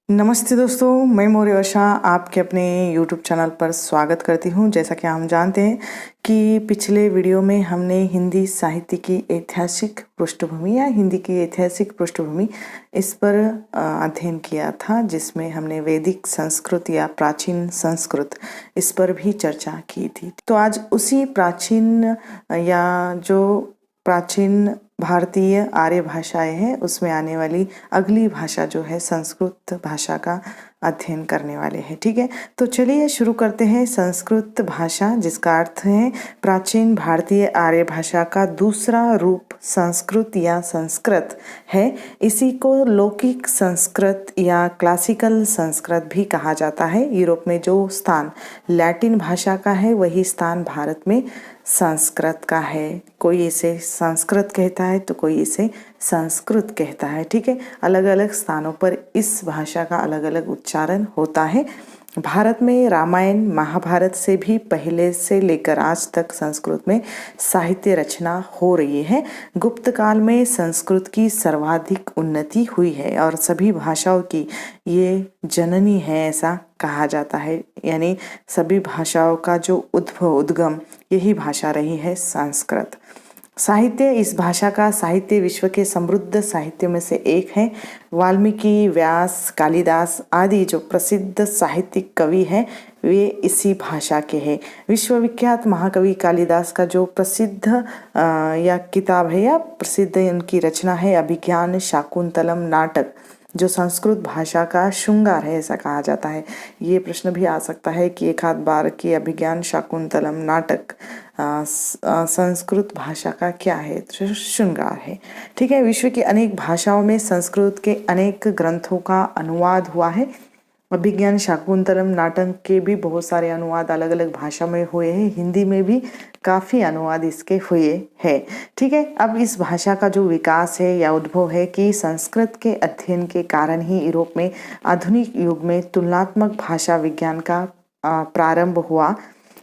नमस्ते दोस्तों, मैं मौर्य वर्षा आपके अपने YouTube चैनल पर स्वागत करती हूं। जैसा कि हम जानते हैं कि पिछले वीडियो में हमने हिंदी साहित्य की ऐतिहासिक पृष्ठभूमि या हिंदी की ऐतिहासिक पृष्ठभूमि इस पर अध्ययन किया था, जिसमें हमने वैदिक संस्कृत या प्राचीन संस्कृत इस पर भी चर्चा की थी। तो आज उसी प्राचीन या जो प्राचीन भारतीय आर्य भाषाएं हैं उसमें आने वाली अगली भाषा जो है संस्कृत भाषा का अध्ययन करने वाले हैं। ठीक है, तो चलिए शुरू करते हैं। संस्कृत भाषा, जिसका अर्थ है प्राचीन भारतीय आर्य भाषा का दूसरा रूप संस्कृत या संस्कृत है। इसी को लौकिक संस्कृत या क्लासिकल संस्कृत भी कहा जाता है। यूरोप में जो स्थान लैटिन भाषा का है वही स्थान भारत में संस्कृत का है। कोई इसे संस्कृत कहता है तो कोई इसे संस्कृत कहता है। ठीक है, अलग अलग स्थानों पर इस भाषा का अलग अलग उच्चारण होता है। भारत में रामायण महाभारत से भी पहले से लेकर आज तक संस्कृत में साहित्य रचना हो रही है। गुप्त काल में संस्कृत की सर्वाधिक उन्नति हुई है और सभी भाषाओं की ये जननी है ऐसा कहा जाता है। यानी सभी भाषाओं का जो उद्गम यही भाषा रही है संस्कृत। साहित्य, इस भाषा का साहित्य विश्व के समृद्ध साहित्य में से एक है। वाल्मीकि, व्यास, कालिदास आदि जो प्रसिद्ध साहित्यिक कवि हैं वे इसी भाषा के हैं। विश्वविख्यात महाकवि कालिदास का जो प्रसिद्ध या किताब है या प्रसिद्ध उनकी रचना है अभिज्ञान शाकुंतलम नाटक, जो संस्कृत भाषा का श्रृंगार है ऐसा कहा जाता है। ये प्रश्न भी आ सकता है कि एक आध बार कि अभिज्ञान शाकुंतलम नाटक संस्कृत भाषा का क्या है, तो श्रृंगार है। ठीक है, विश्व की अनेक भाषाओं में संस्कृत के अनेक ग्रंथों का अनुवाद हुआ है। अभिज्ञान शाकुंतलम नाटक के भी बहुत सारे अनुवाद अलग अलग भाषा में हुए हैं। हिंदी में भी काफ़ी अनुवाद इसके हुए हैं। ठीक है, अब इस भाषा का जो विकास है या उद्भव है कि संस्कृत के अध्ययन के कारण ही यूरोप में आधुनिक युग में तुलनात्मक भाषा विज्ञान का प्रारंभ हुआ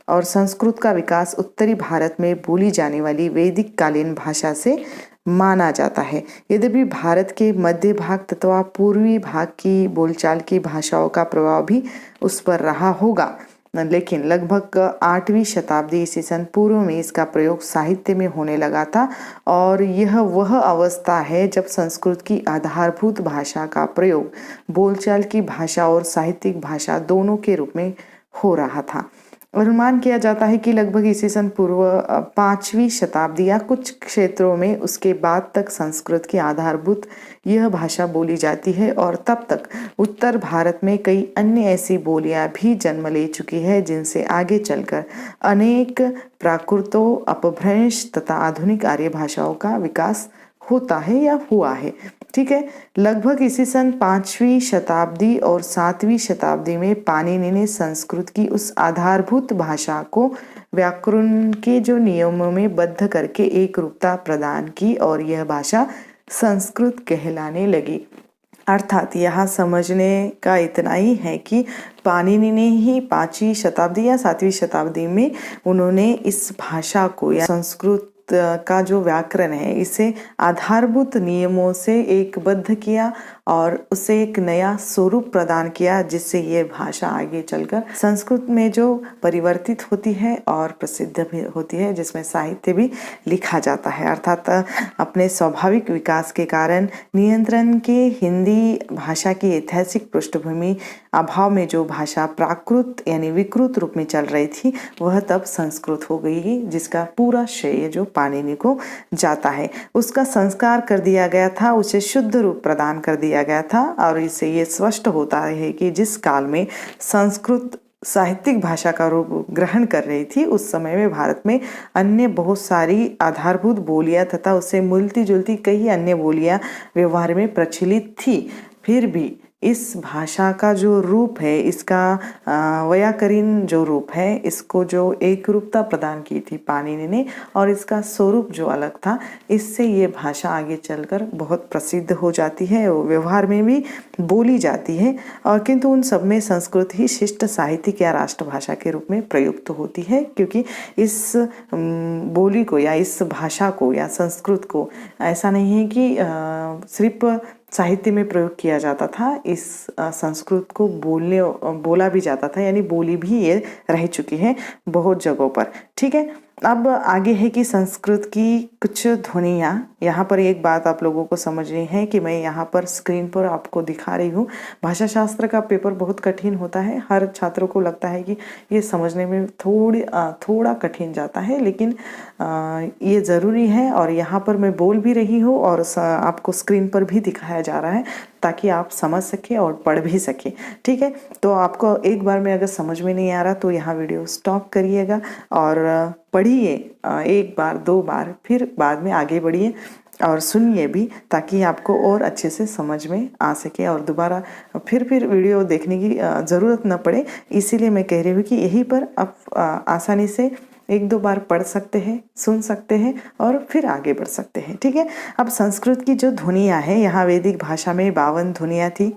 और संस्कृत का विकास उत्तरी भारत में बोली जाने वाली वैदिक कालीन भाषा से माना जाता है। यद्यपि भारत के मध्य भाग तथा पूर्वी भाग की बोलचाल की भाषाओं का प्रभाव भी उस पर रहा होगा, लेकिन लगभग 8वीं शताब्दी ईसा पूर्व में इसका प्रयोग साहित्य में होने लगा था और यह वह अवस्था है जब संस्कृत की आधारभूत भाषा का प्रयोग बोलचाल की भाषा और साहित्यिक भाषा दोनों के रूप में हो रहा था। अनुमान किया जाता है कि लगभग ईसा पूर्व 5वीं शताब्दी या कुछ क्षेत्रों में उसके बाद तक संस्कृत की आधारभूत यह भाषा बोली जाती है और तब तक उत्तर भारत में कई अन्य ऐसी बोलियां भी जन्म ले चुकी है जिनसे आगे चलकर अनेक प्राकृतो अपभ्रंश तथा आधुनिक आर्य भाषाओं का विकास होता है या हुआ है। ठीक है, लगभग ईसा 5वीं शताब्दी और 7वीं शताब्दी में पाणिनि ने संस्कृत की उस आधारभूत भाषा को व्याकरण के जो नियमों में बद्ध करके एक रूपता प्रदान की और यह भाषा संस्कृत कहलाने लगी। अर्थात यहाँ समझने का इतना ही है कि पाणिनि ने ही 5वीं शताब्दी या 7वीं शताब्दी में उन्होंने इस भाषा को या संस्कृत का जो व्याकरण है इसे आधारभूत नियमों से एकबद्ध किया और उसे एक नया स्वरूप प्रदान किया, जिससे ये भाषा आगे चलकर संस्कृत में जो परिवर्तित होती है और प्रसिद्ध भी होती है, जिसमें साहित्य भी लिखा जाता है। अर्थात अपने स्वाभाविक विकास के कारण नियंत्रण के हिंदी भाषा की ऐतिहासिक पृष्ठभूमि अभाव में जो भाषा प्राकृत यानी विकृत रूप में चल रही थी वह तब संस्कृत हो गई, जिसका पूरा श्रेय जो पाणिनि को जाता है। उसका संस्कार कर दिया गया था, उसे शुद्ध रूप प्रदान कर दिया गया था और इससे ये स्पष्ट होता है कि जिस काल में संस्कृत साहित्यिक भाषा का रूप ग्रहण कर रही थी उस समय में भारत में अन्य बहुत सारी आधारभूत बोलियां तथा उससे मिलती जुलती कई अन्य बोलियां व्यवहार में प्रचलित थी। फिर भी इस भाषा का जो रूप है, इसका व्याकरण जो रूप है, इसको जो एक रूपता प्रदान की थी पाणिनि ने और इसका स्वरूप जो अलग था, इससे ये भाषा आगे चलकर बहुत प्रसिद्ध हो जाती है और व्यवहार में भी बोली जाती है। और किंतु उन सब में संस्कृत ही शिष्ट साहित्यिक या राष्ट्रभाषा के रूप में प्रयुक्त होती है, क्योंकि इस बोली को या इस भाषा को या संस्कृत को ऐसा नहीं है कि सिर्फ साहित्य में प्रयोग किया जाता था। इस संस्कृत को बोला भी जाता था, यानी बोली भी ये रह चुकी है बहुत जगहों पर। ठीक है, अब आगे है कि संस्कृत की कुछ ध्वनियाँ। यहाँ पर एक बात आप लोगों को समझनी है कि मैं यहाँ पर स्क्रीन पर आपको दिखा रही हूँ। भाषा शास्त्र का पेपर बहुत कठिन होता है, हर छात्रों को लगता है कि ये समझने में थोड़ा कठिन जाता है, लेकिन ये ज़रूरी है। और यहाँ पर मैं बोल भी रही हूँ और आपको स्क्रीन पर भी दिखाया जा रहा है ताकि आप समझ सके और पढ़ भी सके। ठीक है, तो आपको एक बार में अगर समझ में नहीं आ रहा तो यहाँ वीडियो स्टॉप करिएगा और पढ़िए एक बार 2 बार, फिर बाद में आगे बढ़िए और सुनिए भी, ताकि आपको और अच्छे से समझ में आ सके और दोबारा फिर वीडियो देखने की ज़रूरत न पड़े। इसीलिए मैं कह रही हूँ कि यहीं पर आप आसानी से 1-2 बार पढ़ सकते हैं, सुन सकते हैं और फिर आगे बढ़ सकते हैं। ठीक है, अब संस्कृत की जो ध्वनियाँ हैं, यहाँ वैदिक भाषा में 52 ध्वनियाँ थी।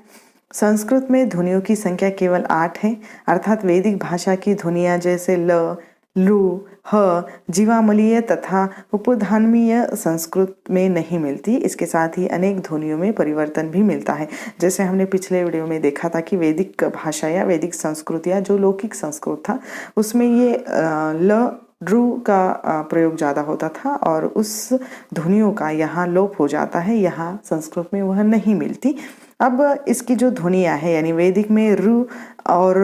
संस्कृत में ध्वनियों की संख्या केवल 8 है, अर्थात वैदिक भाषा की ध्वनियाँ जैसे ल, लू, ह, जीवामलीय तथा उपधान्वीय संस्कृत में नहीं मिलती। इसके साथ ही अनेक ध्वनियों में परिवर्तन भी मिलता है। जैसे हमने पिछले वीडियो में देखा था कि वैदिक भाषा या वैदिक संस्कृत या जो लौकिक संस्कृत था उसमें ये ल, ड्रू का प्रयोग ज़्यादा होता था और उस ध्वनियों का यहाँ लोप हो जाता है, यहाँ संस्कृत में वह नहीं मिलती। अब इसकी जो ध्वनियाँ है, यानी वैदिक में रु और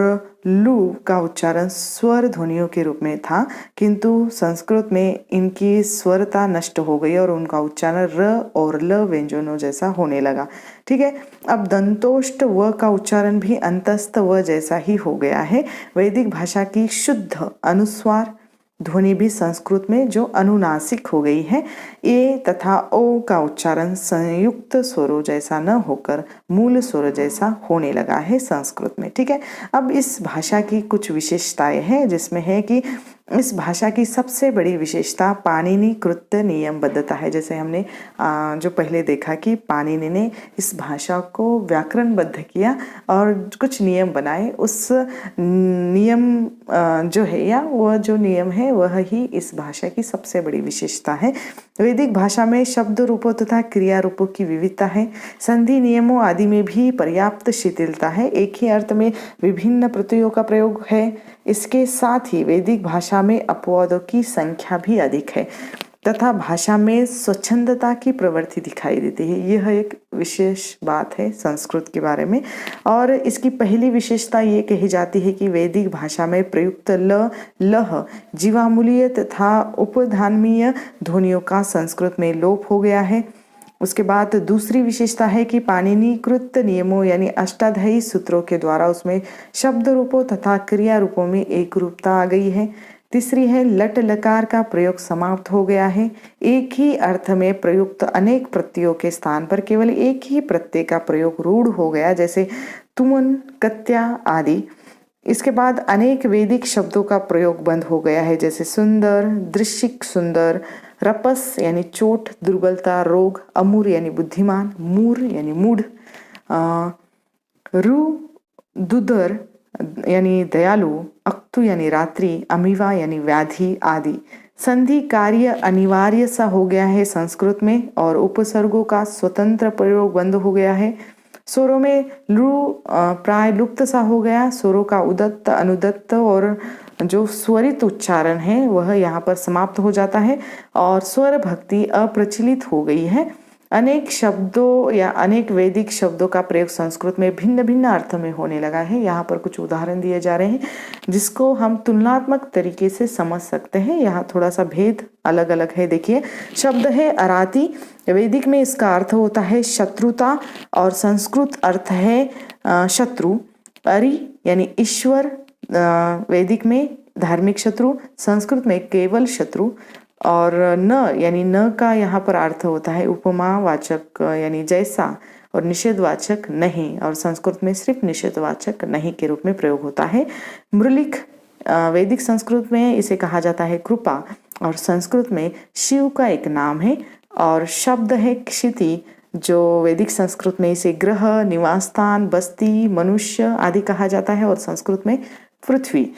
लू का उच्चारण स्वर ध्वनियों के रूप में था, किंतु संस्कृत में इनकी स्वरता नष्ट हो गई और उनका उच्चारण र और ल व्यंजनों जैसा होने लगा। ठीक है, अब दंतोष्ट व का उच्चारण भी अंतस्थ व जैसा ही हो गया है। वैदिक भाषा की शुद्ध अनुस्वार ध्वनि भी संस्कृत में जो अनुनासिक हो गई है, ए तथा ओ का उच्चारण संयुक्त स्वरों जैसा न होकर मूल स्वर जैसा होने लगा है संस्कृत में। ठीक है, अब इस भाषा की कुछ विशेषताएं हैं, जिसमें है कि इस भाषा की सबसे बड़ी विशेषता पाणिनि कृत नियमबद्धता है। जैसे हमने जो पहले देखा कि पाणिनि ने इस भाषा को व्याकरणबद्ध किया और कुछ नियम बनाए, उस नियम जो है या वह जो नियम है वह ही इस भाषा की सबसे बड़ी विशेषता है। वैदिक भाषा में शब्द रूपों तथा क्रिया रूपों की विविधता है। संधि नियमों आदि में भी पर्याप्त शिथिलता है। एक ही अर्थ में विभिन्न प्रत्ययों का प्रयोग है। इसके साथ ही वैदिक भाषा में अपवादों की संख्या भी अधिक है तथा भाषा में स्वच्छंदता की प्रवृत्ति दिखाई देती है। यह एक विशेष बात है संस्कृत के बारे में। और इसकी पहली विशेषता ये कही जाती है कि वैदिक भाषा में प्रयुक्त ल, लह, जीवामूलीय तथा उपधान्वीय ध्वनियों का संस्कृत में लोप हो गया है। उसके बाद दूसरी विशेषता है कि पाणिनिकृत नियमों यानी अष्टाध्यायी सूत्रों के द्वारा उसमें शब्द रूपों तथा क्रिया रूपों में एक रूपता आ गई है। तीसरी है लट लकार का प्रयोग समाप्त हो गया है। एक ही अर्थ में प्रयुक्त अनेक प्रत्ययों के स्थान पर केवल एक ही प्रत्यय का प्रयोग रूढ़ हो गया, जैसे तुमन, कत्या आदि। इसके बाद अनेक वैदिक शब्दों का प्रयोग बंद हो गया है, जैसे सुंदर, दृश्यिक सुंदर, रपस यानी चोट, दुर्बलता, रोग, अमूर यानी बुद्धिमान, मूर यानी मूढ़, रु, दुदर यानी दयालु, अक्तु यानी रात्रि, अमीवा यानी व्याधि आदि। संधि कार्य अनिवार्य सा हो गया है संस्कृत में और उपसर्गों का स्वतंत्र प्रयोग बंद हो गया है। स्वरों में लू प्राय लुप्त सा हो गया। स्वरों का उदत्त, अनुदत्त और जो स्वरित उच्चारण है वह यहाँ पर समाप्त हो जाता है और स्वर भक्ति अप्रचलित हो गई है। अनेक शब्दों या अनेक वैदिक शब्दों का प्रयोग संस्कृत में भिन्न भिन्न अर्थ में होने लगा है। यहाँ पर कुछ उदाहरण दिए जा रहे हैं जिसको हम तुलनात्मक तरीके से समझ सकते हैं। यहाँ थोड़ा सा भेद अलग अलग है। देखिए, शब्द है अराती, वैदिक में इसका अर्थ होता है शत्रुता और संस्कृत अर्थ है शत्रु। अरि यानी ईश्वर, वैदिक में धार्मिक शत्रु, संस्कृत में केवल शत्रु। और न यानी न का यहाँ पर अर्थ होता है उपमावाचक यानी जैसा और निषेधवाचक नहीं, और संस्कृत में सिर्फ निषेधवाचक नहीं के रूप में प्रयोग होता है। मृलिक वैदिक संस्कृत में इसे कहा जाता है कृपा और संस्कृत में शिव का एक नाम है। और शब्द है क्षिति, जो वैदिक संस्कृत में इसे ग्रह, निवास स्थान, बस्ती, मनुष्य आदि कहा जाता है और संस्कृत में पृथ्वी।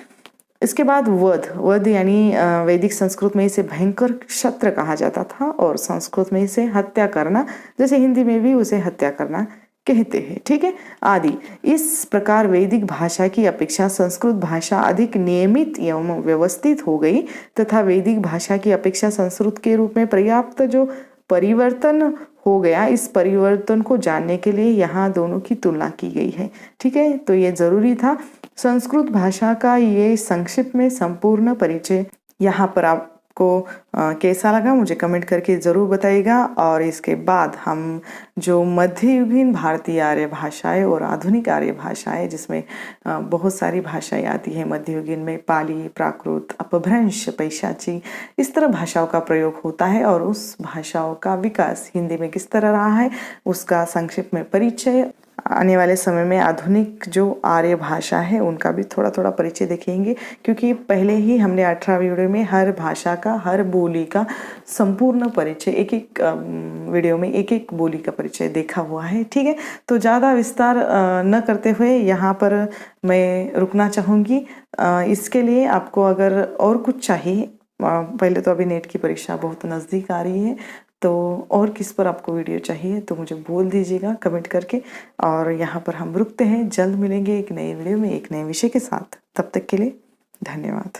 इसके बाद वध यानी वैदिक संस्कृत में इसे भयंकर क्षत्र कहा जाता था और संस्कृत में इसे हत्या करना, जैसे हिंदी में भी उसे हत्या करना कहते हैं। ठीक है, आदि। इस प्रकार वैदिक भाषा की अपेक्षा संस्कृत भाषा अधिक नियमित एवं व्यवस्थित हो गई तथा वैदिक भाषा की अपेक्षा संस्कृत के रूप में पर्याप्त जो परिवर्तन हो गया, इस परिवर्तन को जानने के लिए यहाँ दोनों की तुलना की गई है। ठीक है, तो ये जरूरी था। संस्कृत भाषा का ये संक्षिप्त में संपूर्ण परिचय यहाँ पर आपको कैसा लगा मुझे कमेंट करके ज़रूर बताइएगा। और इसके बाद हम जो मध्ययुगीन भारतीय आर्य भाषाएं और आधुनिक आर्य भाषाएं, जिसमें बहुत सारी भाषाएं आती हैं मध्ययुगीन में, पाली, प्राकृत, अपभ्रंश, पैशाची, इस तरह भाषाओं का प्रयोग होता है और उस भाषाओं का विकास हिंदी में किस तरह रहा है उसका संक्षिप्त में परिचय। आने वाले समय में आधुनिक जो आर्य भाषा है उनका भी थोड़ा थोड़ा परिचय देखेंगे, क्योंकि पहले ही हमने 18 वीडियो में हर भाषा का, हर बोली का संपूर्ण परिचय, एक एक वीडियो में एक एक बोली का परिचय देखा हुआ है। ठीक है, तो ज़्यादा विस्तार न करते हुए यहाँ पर मैं रुकना चाहूँगी। इसके लिए आपको अगर और कुछ चाहिए, पहले तो अभी नेट की परीक्षा बहुत नज़दीक आ रही है, तो और किस पर आपको वीडियो चाहिए तो मुझे बोल दीजिएगा कमेंट करके। और यहाँ पर हम रुकते हैं, जल्द मिलेंगे एक नए वीडियो में एक नए विषय के साथ। तब तक के लिए धन्यवाद।